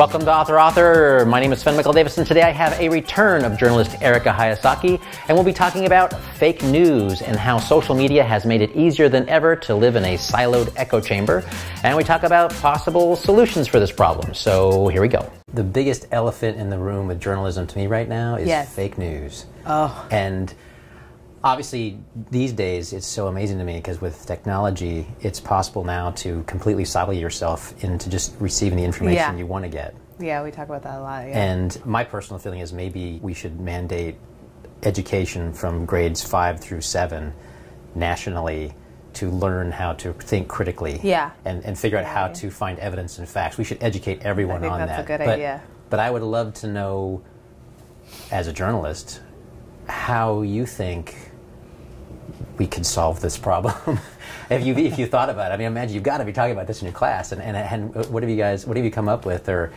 Welcome to Author. My name is Sven Davison. Today I have a return of journalist Erika Hayasaki, and we'll be talking about fake news and how social media has made it easier than ever to live in a siloed echo chamber. And we talk about possible solutions for this problem. So here we go. The biggest elephant in the room with journalism to me right now is fake news. Oh. And obviously, these days, it's so amazing to me because with technology, it's possible now to completely silo yourself into just receiving the information you want to get. Yeah, we talk about that a lot. Yeah. And my personal feeling is maybe we should mandate education from grades 5 through 7 nationally to learn how to think critically and figure out how to find evidence and facts. We should educate everyone on that. I think that's a good idea. But I would love to know, as a journalist, how you think we could solve this problem. if you thought about it. I mean, imagine you've got to be talking about this in your class. And what have you come up with, or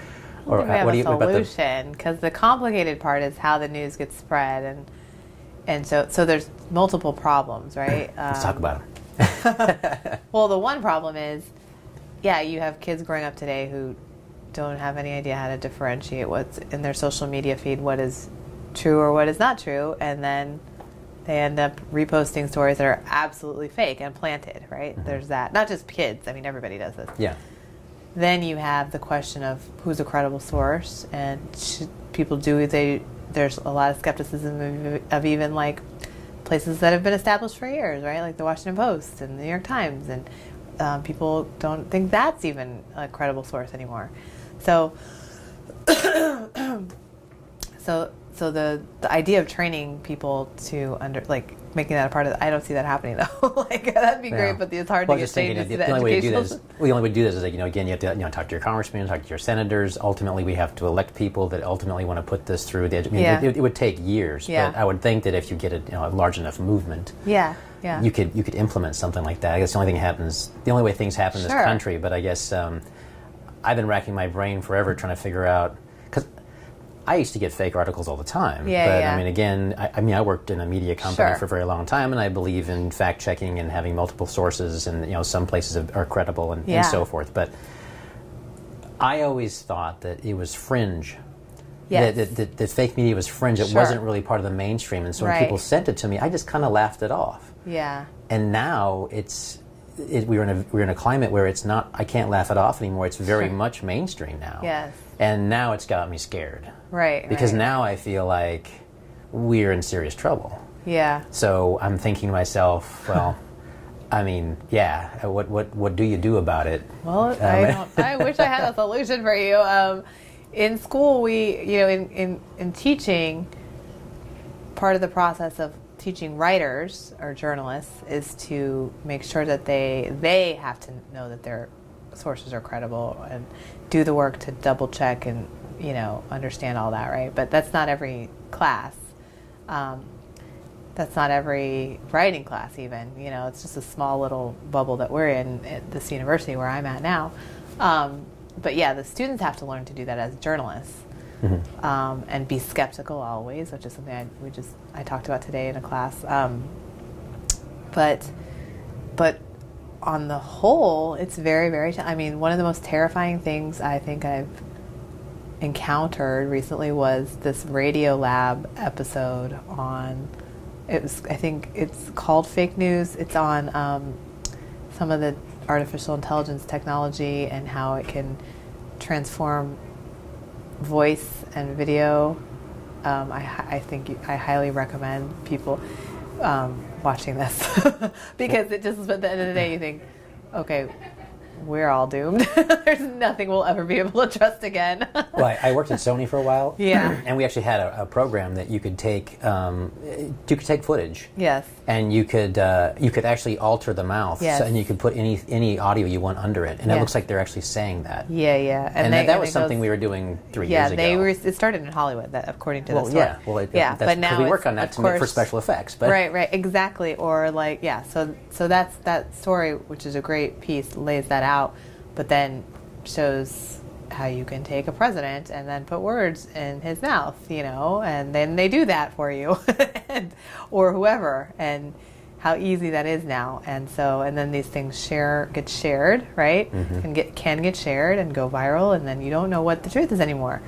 we have a solution? Because the complicated part is how the news gets spread, and so there's multiple problems, right? Let's talk about them. Well, the one problem is, you have kids growing up today who don't have any idea how to differentiate what's in their social media feed, what is true or what is not true, and then they end up reposting stories that are absolutely fake and planted, right? Mm-hmm. There's that. Not just kids. I mean, everybody does this. Yeah. Then you have the question of who's a credible source, and should people there's a lot of skepticism of even like places that have been established for years, right? Like the Washington Post and the New York Times, and people don't think that's even a credible source anymore. So the idea of training people to making that a part of I don't see that happening though. That'd be great, but it's hard to get changes to the only way to do this. The only way to do this is again, you have to talk to your congressmen, talk to your senators. Ultimately, we have to elect people that ultimately want to put this through. It would take years, but I would think that if you get a large enough movement, you could implement something like that. I guess the only way things happen in this country. But I guess I've been racking my brain forever trying to figure out. I used to get fake articles all the time, I mean, again, I worked in a media company for a very long time, and I believe in fact-checking and having multiple sources, and some places are credible and so forth. But I always thought that it was fringe. That fake media was fringe. It wasn't really part of the mainstream, and so when people sent it to me, I just kind of laughed it off. Yeah. And now we're in a climate where it's not. I can't laugh it off anymore. It's very much mainstream now. Yes. And now it's got me scared. Right. Because now I feel like we're in serious trouble. Yeah. So I'm thinking to myself, well, I mean, what do you do about it? Well, I wish I had a solution for you. In school, we, in teaching, part of the process of teaching writers or journalists is to make sure that they have to know that their sources are credible and do the work to double check and understand all that, right? But that's not every class. That's not every writing class even. It's just a small little bubble that we're in at this university where I'm at now. But the students have to learn to do that as journalists. Mm-hmm. And be skeptical always, which is something I talked about today in a class. But on the whole, it's very, very. One of the most terrifying things I think I've encountered recently was this Radio Lab episode on. I think it's called Fake News. It's on some of the artificial intelligence technology and how it can transform voice and video. I think I highly recommend people watching this because it just, at the end of the day, you think, okay, we're all doomed. There's nothing we'll ever be able to trust again. Well, I worked at Sony for a while. Yeah. And we actually had a program that you could take footage. Yes. And you could actually alter the mouth. Yes. And you could put any audio you want under it. And it looks like they're actually saying that. Yeah. And that was something we were doing 3 years ago. It started in Hollywood, according to the story. But now we work on that for special effects. But right, exactly. Or so that story, which is a great piece, lays that out, but then shows how you can take a president and then put words in his mouth, and then they do that for you, or whoever, and how easy that is now. And so, and then these things get shared, right? Can get shared and go viral, and then you don't know what the truth is anymore.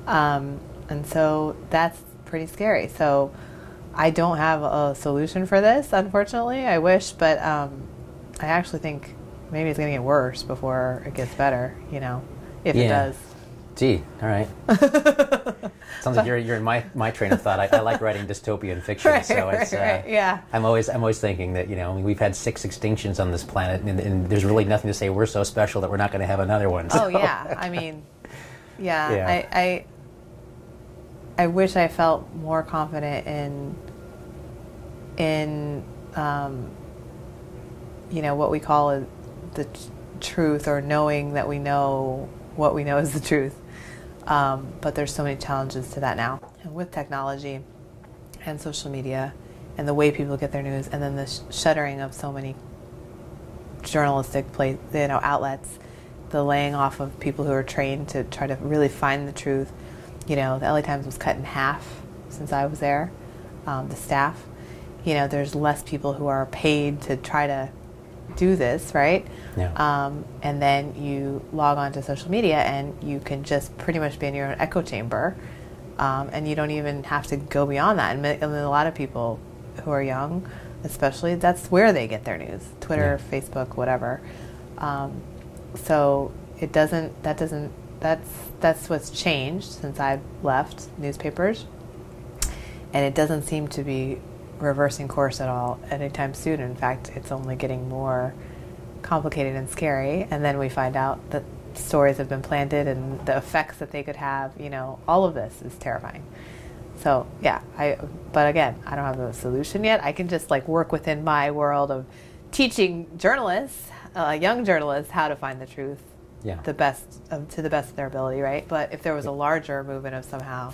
And so that's pretty scary. So I don't have a solution for this, unfortunately. I wish, but I actually think maybe it's going to get worse before it gets better, if it does. Gee, all right. Sounds like you're in my train of thought. I like writing dystopian fiction, so it's yeah. I'm always thinking that we've had 6 extinctions on this planet, and there's really nothing to say we're so special that we're not going to have another one. So. Oh yeah, I mean, yeah. I wish I felt more confident in what we call the truth, or knowing that we know what we know is the truth. But there's so many challenges to that now. And with technology and social media and the way people get their news, and then the shuttering of so many journalistic outlets, the laying off of people who are trained to try to really find the truth. The LA Times was cut in half since I was there, the staff. There's less people who are paid to try to do this, right? Yeah. And then you log on to social media and you can just pretty much be in your own echo chamber, and you don't even have to go beyond that. And a lot of people who are young, especially, that's where they get their news: Twitter, Facebook, whatever. So that's what's changed since I left newspapers, and it doesn't seem to be reversing course at all anytime soon. In fact, it's only getting more complicated and scary, and then we find out that stories have been planted and the effects that they could have. All of this is terrifying. So but again, I don't have a solution yet. I can just work within my world of teaching journalists, young journalists, how to find the truth, to the best of their ability, right? But if there was a larger movement of somehow,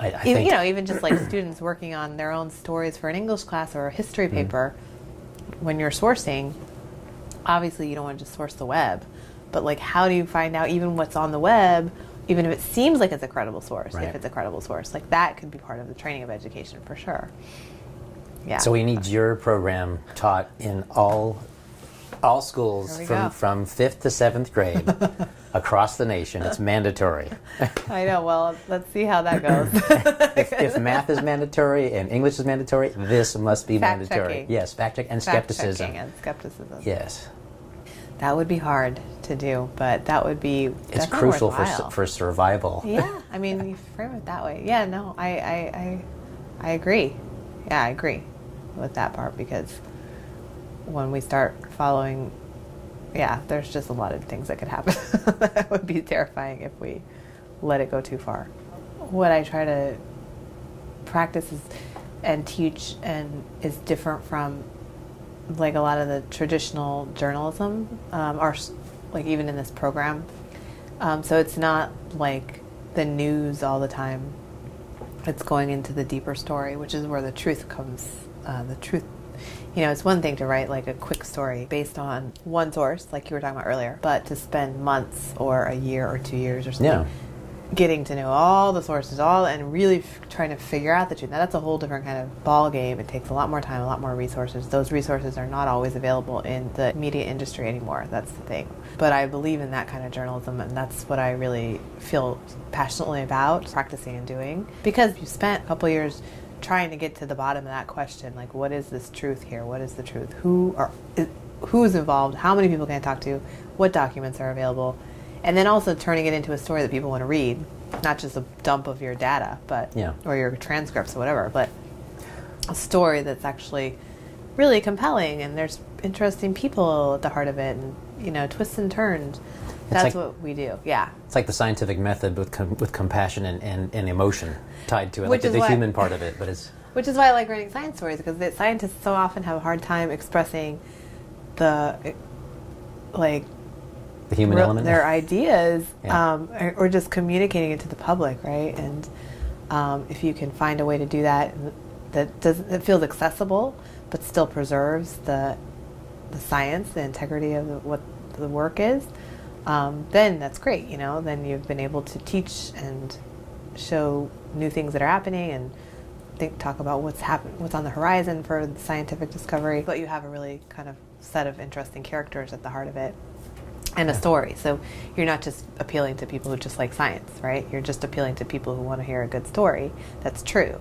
I think, even just students working on their own stories for an English class or a history paper, when you're sourcing, obviously you don't want to just source the web, but how do you find out even what's on the web, even if it seems like it's a credible source, if it's a credible source, that could be part of the training of education for sure. Yeah. So we need your program taught in all schools from 5th to 7th grade across the nation. It's mandatory. I know. Well, let's see how that goes. if math is mandatory and English is mandatory, this must be mandatory. Checking. Yes, fact check and skepticism. Fact checking and skepticism. Yes. That would be hard to do, but that would be it's crucial for survival. Yeah, I mean, you frame it that way. Yeah, no, I agree. Yeah, I agree with that part, because when we start following, there's just a lot of things that could happen that would be terrifying if we let it go too far. What I try to practice and teach is different from a lot of the traditional journalism, or even in this program. So it's not like the news all the time. It's going into the deeper story, which is where the truth comes. The truth. It's one thing to write a quick story based on one source, like you were talking about earlier, but to spend months or a year or 2 years or something getting to know all the sources, and really trying to figure out the truth. Now, that's a whole different kind of ball game. It takes a lot more time, a lot more resources. Those resources are not always available in the media industry anymore. That's the thing. But I believe in that kind of journalism, and that's what I really feel passionately about practicing and doing. Because you spent a couple years trying to get to the bottom of that question, what is this truth here? What is the truth? Who's involved? How many people can I talk to? What documents are available? And then also turning it into a story that people want to read, not just a dump of your data, or your transcripts or whatever, but a story that's actually really compelling, and there's interesting people at the heart of it, and twists and turns. That's what we do. Yeah. It's like the scientific method with compassion and emotion tied to it, which the human part of it. But it's which is why I like writing science stories, because the scientists so often have a hard time expressing the human element, their ideas, or just communicating it to the public, right? And if you can find a way to do that that feels accessible, but still preserves the science, the integrity of what the work is, then that's great. Then you've been able to teach and show new things that are happening, and talk about what's on the horizon for scientific discovery, but you have a really kind of set of interesting characters at the heart of it, and a story. So you're not just appealing to people who just like science, right? You're just appealing to people who want to hear a good story that's true.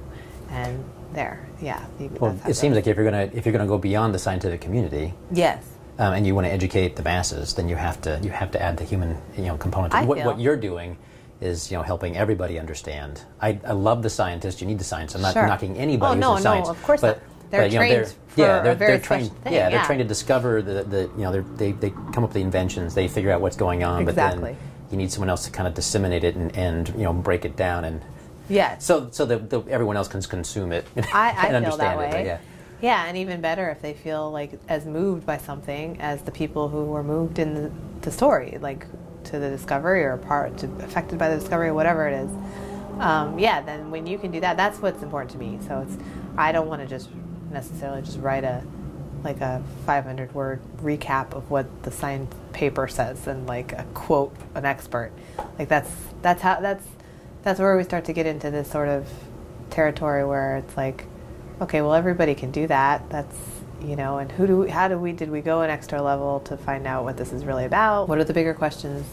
And well, it seems like if you're gonna go beyond the scientific community, yes, and you want to educate the masses, then you have to add the human component. What you're doing is helping everybody understand. I love the scientists. You need the science. I'm not knocking anybody who's in science. No, of course not. They're trained for a very special thing. Yeah, they're trained to discover they come up with the inventions. They figure out what's going on. Exactly. But then you need someone else to kind of disseminate it and break it down and. Yeah. So that everyone else can consume it and I understand feel that way. it. Yeah, and even better if they feel like as moved by something as the people who were moved in the story, like to the discovery or affected by the discovery or whatever it is. Then when you can do that, that's what's important to me. So I don't want to just necessarily just write a 500-word recap of what the science paper says and like a quote an expert. Like that's where we start to get into this sort of territory where it's like, okay, well, everybody can do that. That's, and did we go an extra level to find out what this is really about? What are the bigger questions?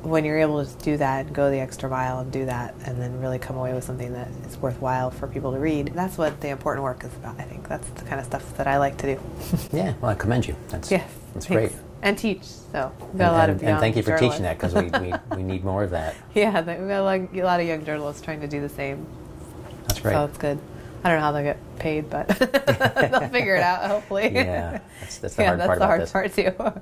When you're able to do that and go the extra mile and do that and then really come away with something that is worthwhile for people to read, that's what the important work is about, I think. That's the kind of stuff that I like to do. Yeah, well, I commend you. That's great. And teach, so we've got a lot of young and thank you for journalists. teaching that, because we need more of that. Yeah, we've got a lot of young journalists trying to do the same. That's great. So it's good. I don't know how they'll get paid, but they'll figure it out, hopefully. Yeah, that's the hard part about this. That's the hard part, too.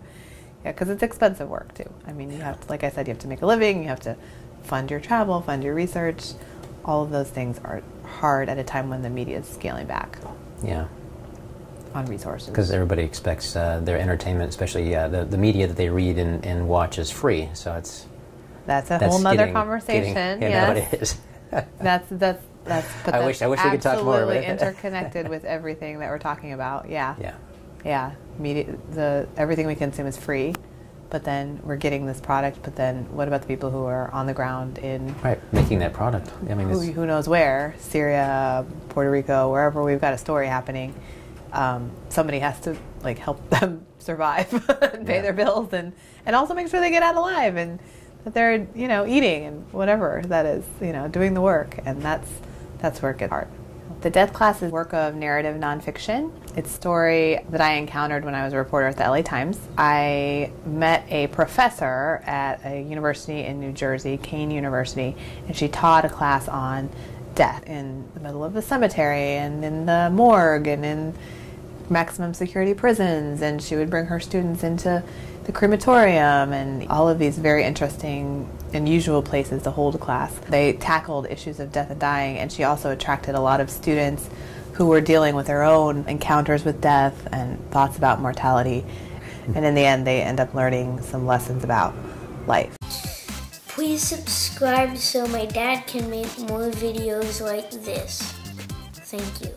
Yeah, because it's expensive work, too. I mean, you have to, like I said, you have to make a living, you have to fund your travel, fund your research. All of those things are hard at a time when the media is scaling back. Yeah. On resources. Because everybody expects their entertainment, especially the media that they read and watch, is free. So that's a whole nother conversation. No, it is. But I wish we could talk more about it. Absolutely interconnected with everything that we're talking about. Yeah. Yeah. Media, everything we consume is free, but then we're getting this product. But then, what about the people who are on the ground making that product? I mean, who knows where? Syria, Puerto Rico, wherever we've got a story happening. Somebody has to help them survive and pay their bills and also make sure they get out alive and that they're eating and whatever that is, doing the work, and that's where it gets hard. The Death Class is a work of narrative nonfiction. It's a story that I encountered when I was a reporter at the LA Times. I met a professor at a university in New Jersey, Kane University, and she taught a class on death in the middle of the cemetery and in the morgue and in maximum security prisons, and she would bring her students into the crematorium and all of these very interesting, unusual places to hold a class. They tackled issues of death and dying, and she also attracted a lot of students who were dealing with their own encounters with death and thoughts about mortality. And in the end, they end up learning some lessons about life. Please subscribe so my dad can make more videos like this. Thank you.